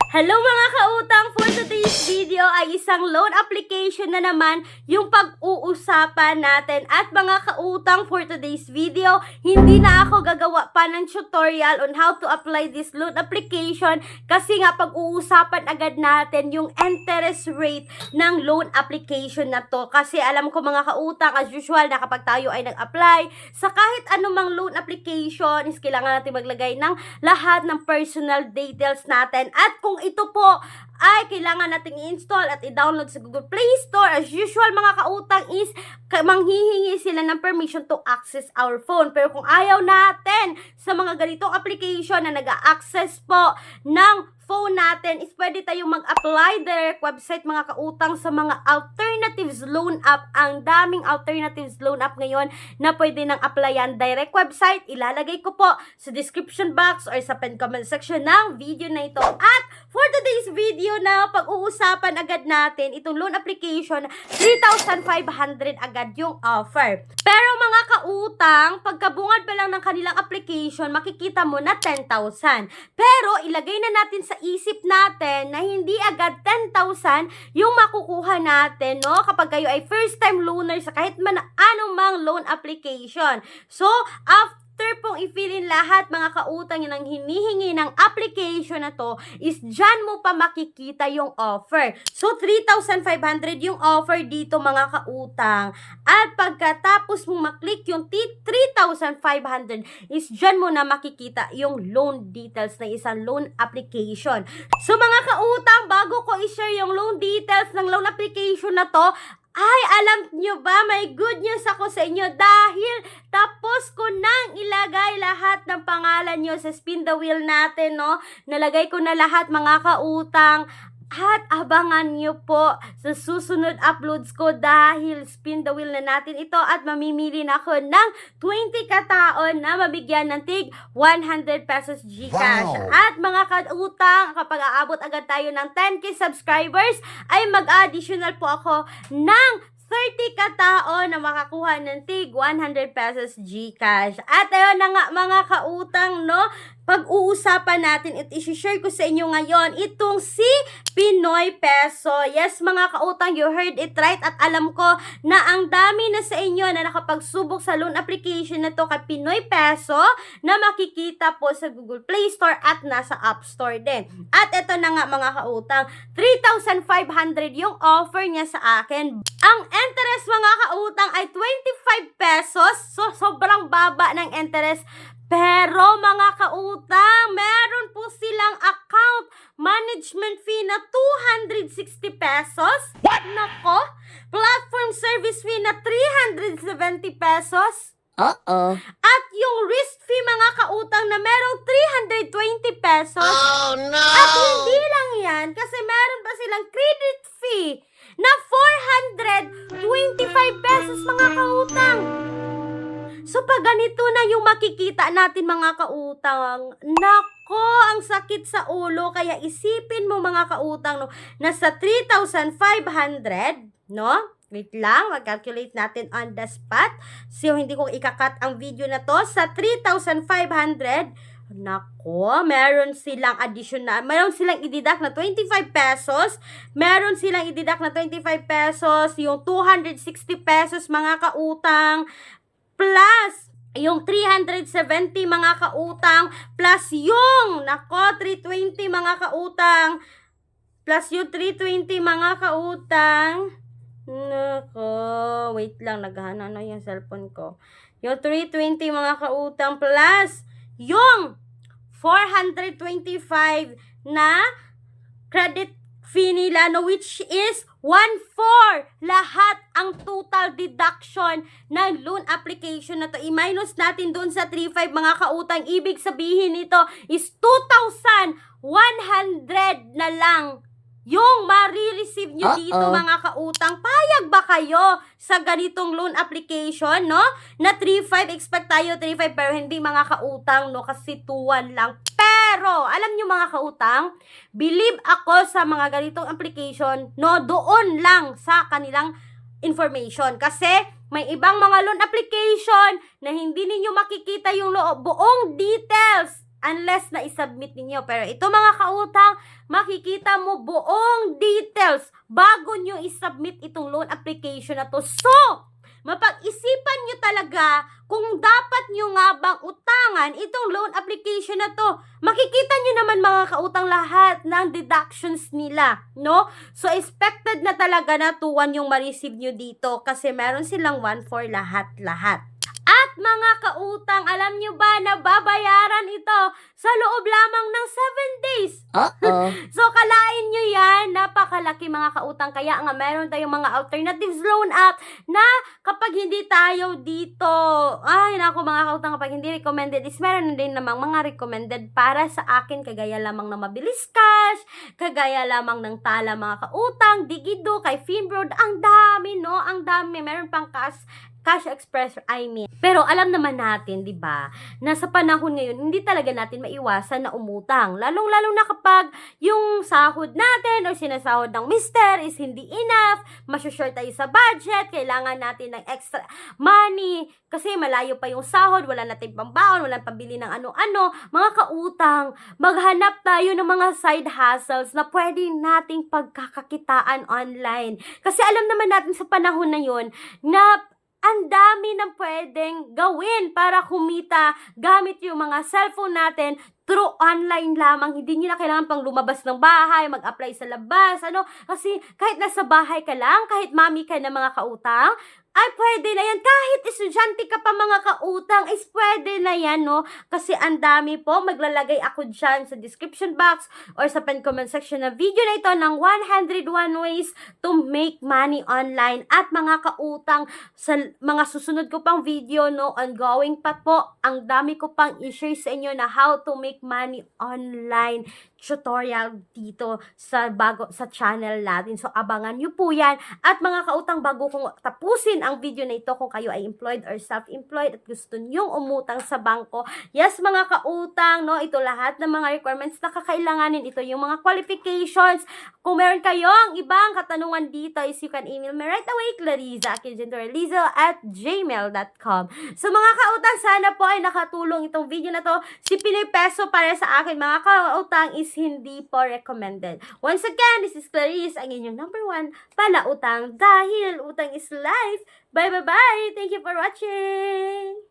Hello mga kautang! For today's video ay isang loan application na naman yung pag-uusapan natin. At mga kautang, for today's video, hindi na ako gagawa pa ng tutorial on how to apply this loan application kasi nga pag-uusapan agad natin yung interest rate ng loan application na to. Kasi alam ko mga kautang, as usual, na kapag tayo ay nag-apply sa kahit anumang loan application, is kailangan natin maglagay ng lahat ng personal details natin. At kung ito po ay kailangan nating i-install at i-download sa Google Play Store, as usual mga kautang, is manghihingi sila ng permission to access our phone. Pero kung ayaw natin sa mga ganitong application na nag-a-access po ng phone natin, is pwede tayong mag-apply direct website mga kautang sa mga alternatives loan app. Ang daming alternatives loan app ngayon na pwede nang applyan direct website. Ilalagay ko po sa description box or sa pen comment section ng video na ito. At for today's video na pag-uusapan agad natin itong loan application, 3,500 agad yung offer. Pero mga kautang, pagkabungad pa lang ng kanilang application, makikita mo na 10,000. Pero ilagay na natin sa isip natin na hindi agad 10,000 yung makukuha natin, no? Kapag kayo ay first time loaner sa kahit man anumang loan application. So, after pong i-fill in lahat mga kautang yun ang hinihingi ng application na to, is dyan mo pa makikita yung offer. So, 3,500 yung offer dito mga kautang. At pagkatapos mong maklik yung 3,500, is dyan mo na makikita yung loan details ng isang loan application. So, mga kautang, bago ko i-share yung loan details ng loan application na to, ay, alam nyo ba, may good news ako sa inyo dahil tapos ko nang ilagay lahat ng pangalan nyo sa spin the wheel natin, no? Nalagay ko na lahat mga kautang. At abangan nyo po sa susunod uploads ko dahil spin the wheel na natin ito at mamimili na ako ng 20 kataon na mabigyan ng tig 100 pesos Gcash. Wow. At mga kautang, kapag aabot agad tayo ng 10k subscribers, ay mag-additional po ako ng 30 katao na makakuha ng tig 100 pesos Gcash. At ayun na nga mga kautang, no? Pag-uusapan natin at isi-share ko sa inyo ngayon itong si Pinoy Peso. Yes mga kautang, you heard it right. At alam ko na ang dami na sa inyo na nakapagsubok sa loan application na to kay Pinoy Peso na makikita po sa Google Play Store at nasa App Store din. At ito na nga mga kautang, 3,500 yung offer niya sa akin. Ang interest mga kautang ay 25 pesos. So sobrang baba ng interest. Pero mga kautang, meron po silang account management fee na 260 pesos. What? Nako, platform service fee na 370 pesos. At yung risk fee mga kautang na merong 320 pesos. Oh no! At hindi lang yan, kasi meron pa silang credit fee na 425 pesos mga kautang. So, pag ganito na yung makikita natin mga kautang, nako, ang sakit sa ulo. Kaya isipin mo mga kautang, no, nasa 3,500, no? Wait lang, mag-calculate natin on the spot. So, hindi ko ikakat ang video na to. Sa 3,500, nako, meron silang additional, meron silang i-deduct na 25 pesos, meron silang i-deduct na 25 pesos, yung 260 pesos mga kautang, plus yung 370 mga kautang, plus yung, nako, 320 mga kautang, plus yung 320 mga kautang, nako, wait lang, naghahana na yung cellphone ko, yung 320 mga kautang, plus yung 425 na credit fee nila, no, which is 1/4 lahat ang total deduction ng loan application na to. I-minus natin dun sa 3,500 mga kautang. Ibig sabihin nito is 2,100 na lang yung marireceive nyo dito mga kautang. Payag ba kayo sa ganitong loan application, no? Na 3,500, expect tayo 3,500, pero hindi mga kautang, no? Kasi 2,100 lang. Pero, alam nyo mga kautang, believe ako sa mga ganitong application, no? Doon lang sa kanilang information. Kasi, may ibang mga loan application na hindi ninyo makikita yung buong details unless na isubmit ninyo. Pero ito mga kautang, makikita mo buong details bago nyo isubmit itong loan application na to. So, mapag-isipan nyo talaga kung dapat nyo nga bang utangan itong loan application na to. Makikita nyo naman mga kautang lahat ng deductions nila, no? So, expected na talaga na 2-1 yung ma-receive nyo dito kasi meron silang 1-4 lahat-lahat. At mga kautang, alam nyo ba na babayaran ito sa loob lamang ng 7 days? So, kalain nyo yan, napakalaki mga kautang. Kaya nga, meron tayong mga alternatives loan app na kapag hindi tayo dito, ay naku mga kautang, kapag hindi recommended is meron din namang mga recommended para sa akin, kagaya lamang ng Mabilis Cash, kagaya lamang ng Tala mga kautang, Digido, kay Finbroad, ang dami, no? Ang dami, meron pang Cash Express, I mean. Pero alam naman natin, di ba, na sa panahon ngayon, hindi talaga natin maiwasan na umutang. Lalong-lalo na kapag yung sahod natin o sinasahod ng mister is hindi enough, masyashort tayo sa budget, kailangan natin ng extra money, kasi malayo pa yung sahod, wala natin pambaon, wala pambili ng ano-ano. Mga kautang, maghanap tayo ng mga side hustles na pwede nating pagkakakitaan online. Kasi alam naman natin sa panahon na yun, na ang dami ng pwedeng gawin para kumita gamit yung mga cellphone natin through online lamang. Hindi nyo na kailangan pang lumabas ng bahay, mag-apply sa labas, kasi kahit nasa bahay ka lang, kahit mami ka na mga kautang, ay pwede na yan. Kahit estudyante ka pa mga kautang, is pwede na yan, no? Kasi ang dami po, maglalagay ako dyan sa description box or sa comment section na video na ito ng 101 ways to make money online. At mga kautang, sa mga susunod ko pang video, no, ongoing pa po, ang dami ko pang i-share sa inyo na how to make money online tutorial dito sa channel natin. So, abangan nyo po yan. At mga kautang, bago kong tapusin ang video na ito, kung kayo ay employed or self-employed at gusto nyong umutang sa bangko, yes mga kautang, no, ito lahat ng mga requirements na kakailanganin. Ito yung mga qualifications. Kung meron kayong ibang katanungan dito, is you can email me right away, clarissa@gmail.com. So mga kautang, sana po ay nakatulong itong video na to. Si Pinoy Peso para sa akin mga kautang is hindi po recommended. Once again, this is Clarice, ang inyong number 1 palautang, dahil utang is life. Bye. Thank you for watching.